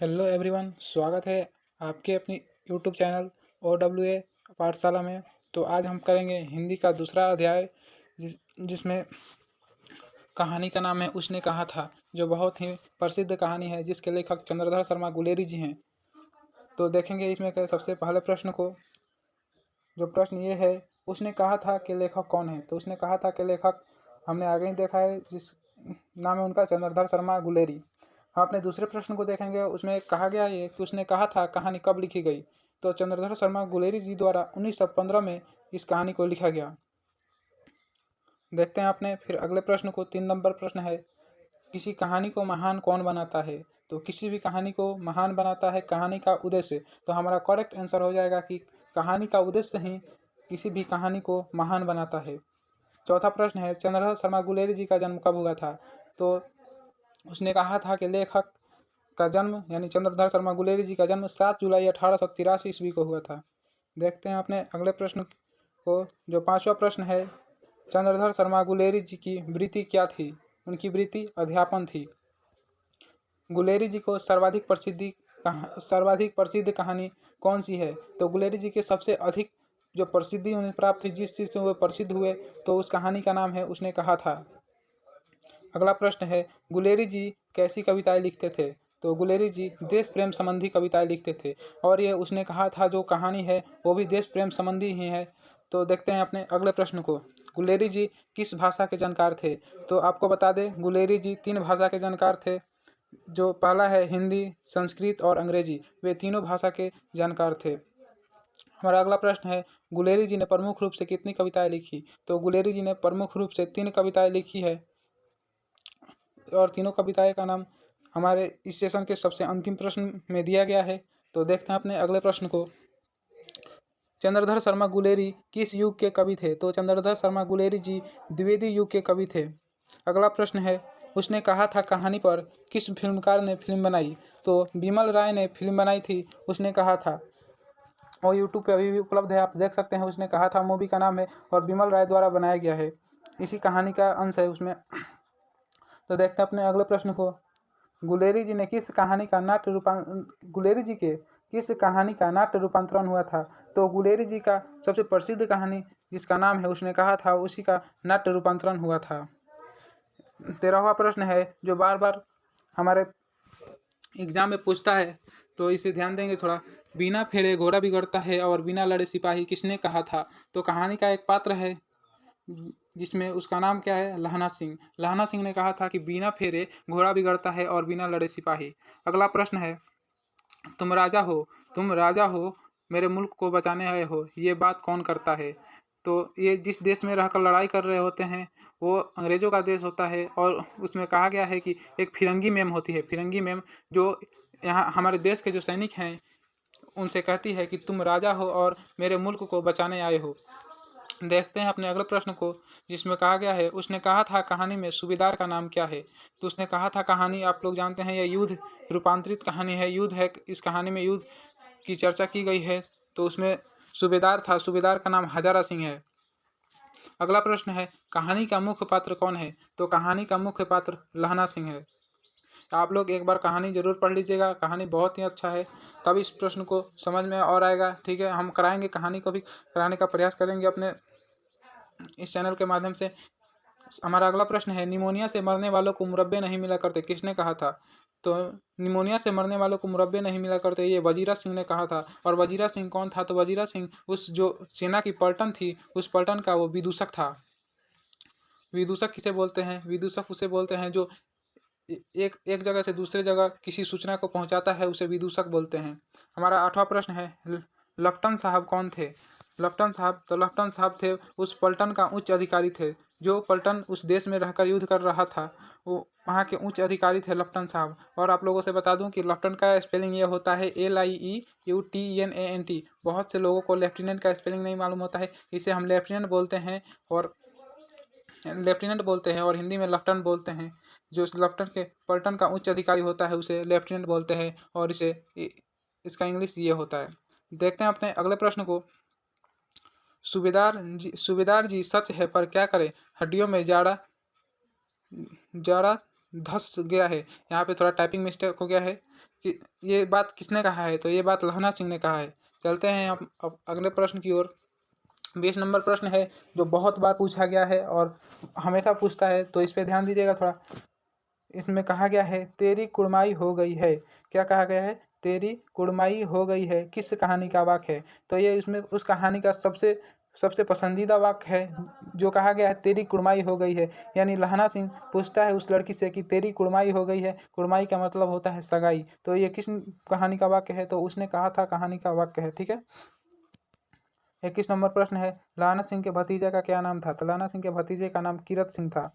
Hello everyone, स्वागत है आपके अपनी यूट्यूब चैनल OWA पाठशाला में। तो आज हम करेंगे हिंदी का दूसरा अध्याय जिसमें कहानी का नाम है उसने कहा था, जो बहुत ही प्रसिद्ध कहानी है जिसके लेखक चंद्रधर शर्मा गुलेरी जी हैं। तो देखेंगे इसमें के सबसे पहले प्रश्न को। जो प्रश्न ये है, उसने कहा था कि लेखक कौन है। तो उसने कहा था कि लेखक हमने आगे ही देखा है, जिस नाम है उनका चंद्रधर शर्मा गुलेरी। हम अपने दूसरे प्रश्न को देखेंगे, उसमें कहा गया है कि उसने कहा था कहानी कब लिखी गई। तो चंद्रधर शर्मा गुलेरी जी द्वारा 1915 में इस कहानी को लिखा गया। देखते हैं अपने फिर अगले प्रश्न को। 3 नंबर प्रश्न है, किसी कहानी को महान कौन बनाता है। तो किसी भी कहानी को महान बनाता है कहानी का उद्देश्य। तो हमारा करेक्ट आंसर हो जाएगा कि कहानी का उद्देश्य ही किसी भी कहानी को महान बनाता है। चौथा प्रश्न है, चंद्रधर शर्मा गुलेरी जी का जन्म कब हुआ था। तो उसने कहा था कि लेखक का जन्म यानी चंद्रधर शर्मा गुलेरी जी का जन्म 7 जुलाई 1883 ईस्वी को हुआ था। देखते हैं अपने अगले प्रश्न को। जो 5वां प्रश्न है, चंद्रधर शर्मा गुलेरी जी की वृत्ति क्या थी। उनकी वृत्ति अध्यापन थी। गुलेरी जी को सर्वाधिक प्रसिद्ध कहानी कौन सी है। तो गुलेरी जी के सबसे अधिक जो प्रसिद्धि उन्हें प्राप्त हुई, जिस चीज़ से वो प्रसिद्ध हुए, तो उस कहानी का नाम है उसने कहा था। अगला प्रश्न है, गुलेरी जी कैसी कविताएं लिखते थे। तो गुलेरी जी देश प्रेम संबंधी कविताएं लिखते थे, और ये उसने कहा था जो कहानी है वो भी देश प्रेम संबंधी ही है। तो देखते हैं अपने अगले प्रश्न को। गुलेरी जी किस भाषा के जानकार थे। तो आपको बता दें, गुलेरी जी 3 भाषा के जानकार थे। जो पहला है हिंदी, संस्कृत और अंग्रेजी, वे तीनों भाषा के जानकार थे। हमारा अगला प्रश्न है, गुलेरी जी ने प्रमुख रूप से कितनी कविताएं लिखी। तो गुलेरी जी ने प्रमुख रूप से 3 कविताएं लिखी है, और तीनों कविताएं का नाम हमारे इस सेशन के सबसे अंतिम प्रश्न में दिया गया है। तो देखते हैं अपने अगले प्रश्न को। चंद्रधर शर्मा गुलेरी किस युग के कवि थे। तो चंद्रधर शर्मा गुलेरी जी द्विवेदी युग के कवि थे। अगला प्रश्न है, उसने कहा था कहानी पर किस फिल्मकार ने फिल्म बनाई। तो बिमल राय ने फिल्म बनाई थी उसने कहा था, और यूट्यूब पे अभी भी उपलब्ध है, आप देख सकते हैं। उसने कहा था मूवी का नाम है, और बिमल राय द्वारा बनाया गया है। इसी कहानी का अंश है उसमें। तो देखते हैं अपने अगले प्रश्न को। गुलेरी जी के किस कहानी का नाट्य रूपांतरण हुआ था। तो गुलेरी जी का सबसे प्रसिद्ध कहानी जिसका नाम है उसने कहा था, उसी का नाट्य रूपांतरण हुआ था। 13वां प्रश्न है, जो बार बार हमारे एग्जाम में पूछता है, तो इसे ध्यान देंगे थोड़ा। बिना फेरे घोड़ा बिगड़ता है और बिना लड़े सिपाही किसने कहा था। तो कहानी का एक पात्र है जिसमें उसका नाम क्या है, लहना सिंह। लहना सिंह ने कहा था कि बिना फेरे घोड़ा बिगड़ता है और बिना लड़े सिपाही। अगला प्रश्न है, तुम राजा हो, मेरे मुल्क को बचाने आए हो, ये बात कौन करता है। तो ये जिस देश में रहकर लड़ाई कर रहे होते हैं वो अंग्रेज़ों का देश होता है, और उसमें कहा गया है कि एक फिरंगी मैम होती है, फिरंगी मैम, जो यहाँ हमारे देश के जो सैनिक हैं उनसे कहती है कि तुम राजा हो और मेरे मुल्क को बचाने आए हो। देखते हैं अपने अगले प्रश्न को, जिसमें कहा गया है, उसने कहा था कहानी में सूबेदार का नाम क्या है। तो उसने कहा था, कहानी आप लोग जानते हैं यह युद्ध रूपांतरित कहानी है, युद्ध है। इस कहानी में युद्ध की चर्चा की गई है, तो उसमें सूबेदार था, सूबेदार का नाम हजारा सिंह है। अगला प्रश्न है, कहानी का मुख्य पात्र कौन है। तो कहानी का मुख्य पात्र लहना सिंह है। आप लोग एक बार कहानी जरूर पढ़ लीजिएगा, कहानी बहुत ही अच्छा है, तब इस प्रश्न को समझ में और आएगा। ठीक है, हम कराएंगे, कहानी को भी कराने का प्रयास करेंगे अपने इस चैनल के माध्यम से। हमारा अगला प्रश्न है, निमोनिया से मरने वालों को मुरब्बे नहीं मिला करते, किसने कहा था। तो निमोनिया से मरने वालों को मुरब्बे नहीं मिला करते, ये वजीरा सिंह ने कहा था। और वजीरा सिंह कौन था। तो वजीरा सिंह उस जो सेना की पलटन थी, उस पलटन का वो विदूषक था। विदूषक किसे बोलते हैं। विदूषक उसे बोलते हैं जो एक जगह से दूसरे जगह किसी सूचना को पहुंचाता है, उसे विदूषक बोलते हैं। हमारा 8वां प्रश्न है, लफ्टन साहब कौन थे। लफ्टन साहब थे उस पलटन का उच्च अधिकारी थे, जो पलटन उस देश में रहकर युद्ध कर रहा था, वो वहाँ के उच्च अधिकारी थे लफ्टन साहब। और आप लोगों से बता दूं कि लफ्टन का स्पेलिंग ये होता है LIEUTNANT। बहुत से लोगों को लेफ्टिनेंट का स्पेलिंग नहीं मालूम होता है, इसे हम लेफ्टिनेंट बोलते हैं, और हिंदी में लेफ्टिनेंट बोलते हैं। जो उस लेफ्टिनेंट के पलटन का उच्च अधिकारी होता है उसे लेफ्टिनेंट बोलते हैं, और इसका इंग्लिश ये होता है। देखते हैं अपने अगले प्रश्न को। सूबेदार जी सच है पर क्या करें, हड्डियों में जाड़ा धस गया है। यहाँ पे थोड़ा टाइपिंग मिस्टेक हो गया है, कि ये बात किसने कहा है, तो ये बात लहना सिंह ने कहा है। चलते हैं अब अगले प्रश्न की ओर। 20 नंबर प्रश्न है जो बहुत बार पूछा गया है और हमेशा पूछता है, तो इस पे ध्यान दीजिएगा थोड़ा। इसमें कहा गया है तेरी कुड़माई हो गई है। क्या कहा गया है? तेरी कुड़माई हो गई है किस कहानी का वाक्य है? तो ये इसमें उस कहानी का सबसे सबसे पसंदीदा वाक्य है जो कहा गया है तेरी कुड़माई हो गई है। यानी लहना सिंह पूछता है उस लड़की से कि तेरी कुड़माई हो गई है। कुड़माई का मतलब होता है सगाई। तो ये किस कहानी का वाक्य है? तो उसने कहा था कहानी का वाक्य है। ठीक है। 21 नंबर प्रश्न है लहना सिंह के भतीजे का क्या नाम था? तो लहना सिंह के भतीजे का नाम कीरत सिंह था।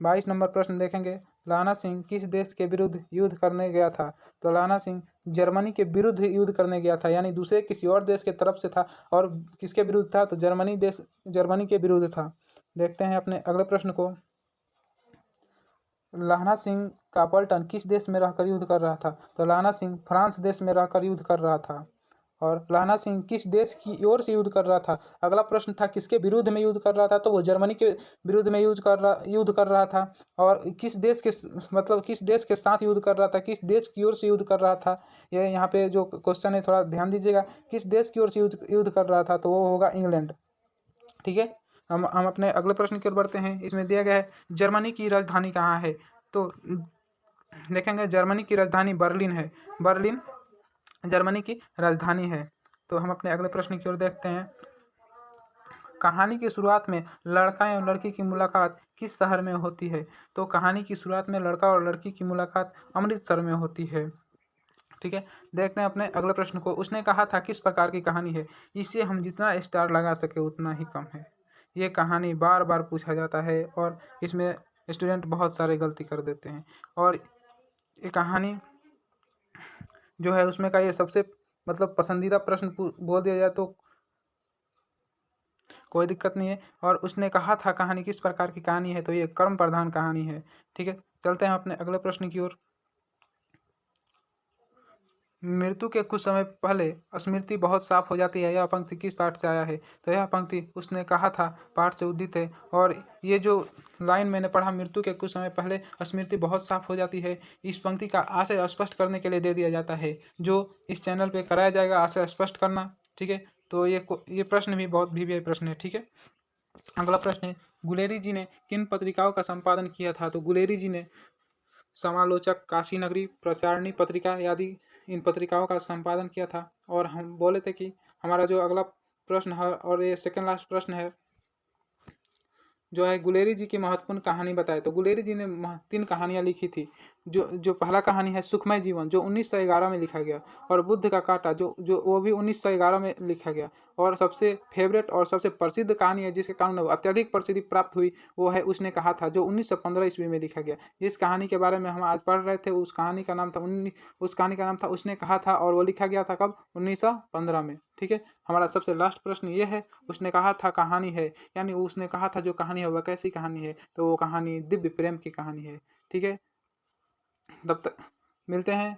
22 नंबर प्रश्न देखेंगे लहना सिंह किस देश के विरुद्ध युद्ध करने गया था? तो लहना सिंह जर्मनी के विरुद्ध युद्ध करने गया था, यानी दूसरे किसी और देश के तरफ से था। और किसके विरुद्ध था? तो जर्मनी के विरुद्ध था। देखते हैं अपने अगले प्रश्न को। लहना सिंह का पलटन किस देश में रहकर युद्ध कर रहा था? तो लहना सिंह फ्रांस देश में रहकर युद्ध कर रहा था। और लहना सिंह किस देश की ओर से युद्ध कर रहा था? अगला प्रश्न था किसके विरुद्ध में युद्ध कर रहा था? तो वो जर्मनी के विरुद्ध में युद्ध कर रहा था। और किस देश के मतलब किस देश के साथ युद्ध कर रहा था, किस देश की ओर से युद्ध कर रहा था? ये यहाँ पे जो क्वेश्चन है थोड़ा ध्यान दीजिएगा। किस देश की ओर से युद्ध कर रहा था? तो वो होगा इंग्लैंड। ठीक है। हम अपने अगले प्रश्न की ओर बढ़ते हैं। इसमें दिया गया है जर्मनी की राजधानी कहाँ है? तो देखेंगे जर्मनी की राजधानी बर्लिन है। बर्लिन जर्मनी की राजधानी है। तो हम अपने अगले प्रश्न की ओर देखते हैं। कहानी की शुरुआत में लड़का एवं लड़की की मुलाकात किस शहर में होती है? तो कहानी की शुरुआत में लड़का और लड़की की मुलाकात अमृतसर में होती है। ठीक है। देखते हैं अपने अगले प्रश्न को। उसने कहा था किस प्रकार की कहानी है? इसे हम जितना स्टार लगा सके उतना ही कम है। ये कहानी बार बार पूछा जाता है और इसमें स्टूडेंट बहुत सारे गलती कर देते हैं। और ये कहानी जो है उसमें का ये सबसे मतलब पसंदीदा प्रश्न बोल दिया जाए तो कोई दिक्कत नहीं है। और उसने कहा था कहानी किस प्रकार की कहानी है? तो ये कर्म प्रधान कहानी है। ठीक है। चलते हैं अपने अगले प्रश्न की ओर। मृत्यु के कुछ समय पहले स्मृति बहुत साफ हो जाती है, यह पंक्ति किस पाठ से आया है? तो यह पंक्ति उसने कहा था पाठ से उद्धृत है। और ये जो लाइन मैंने पढ़ा मृत्यु के कुछ समय पहले स्मृति बहुत साफ हो जाती है, इस पंक्ति का आशय स्पष्ट करने के लिए दे दिया जाता है, जो इस चैनल पे कराया जाएगा आशय स्पष्ट करना। ठीक है। तो ये प्रश्न भी बहुत भी प्रश्न है। ठीक है। अगला प्रश्न है गुलेरी जी ने किन पत्रिकाओं का संपादन किया था? तो गुलेरी जी ने समालोचक, काशी नगरी, प्रचारणी पत्रिका आदि इन पत्रिकाओं का संपादन किया था। और हम बोले थे कि हमारा जो अगला प्रश्न है और ये सेकंड लास्ट प्रश्न है जो है गुलेरी जी की महत्वपूर्ण कहानी बताए। तो गुलेरी जी ने 3 कहानियाँ लिखी थी। जो पहला कहानी है सुखमय जीवन जो 1911 में लिखा गया। और बुद्ध का कांटा जो वो भी 1911 में लिखा गया। और सबसे फेवरेट और सबसे प्रसिद्ध कहानी है जिसके कारण अत्यधिक प्रसिद्धि प्राप्त हुई वो है उसने कहा था, जो 1915 ईस्वी में लिखा गया। जिस कहानी के बारे में हम आज पढ़ रहे थे उस कहानी का नाम था उसने कहा था। और वो लिखा गया था कब? 1915 में। ठीक है। हमारा सबसे लास्ट प्रश्न ये है उसने कहा था कहानी है, यानी उसने कहा था जो कहानी है वह कैसी कहानी है? तो वो कहानी दिव्य प्रेम की कहानी है। ठीक है। तब तक मिलते हैं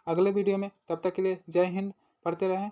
अगले वीडियो में। तब तक के लिए जय हिंद। पढ़ते रहें।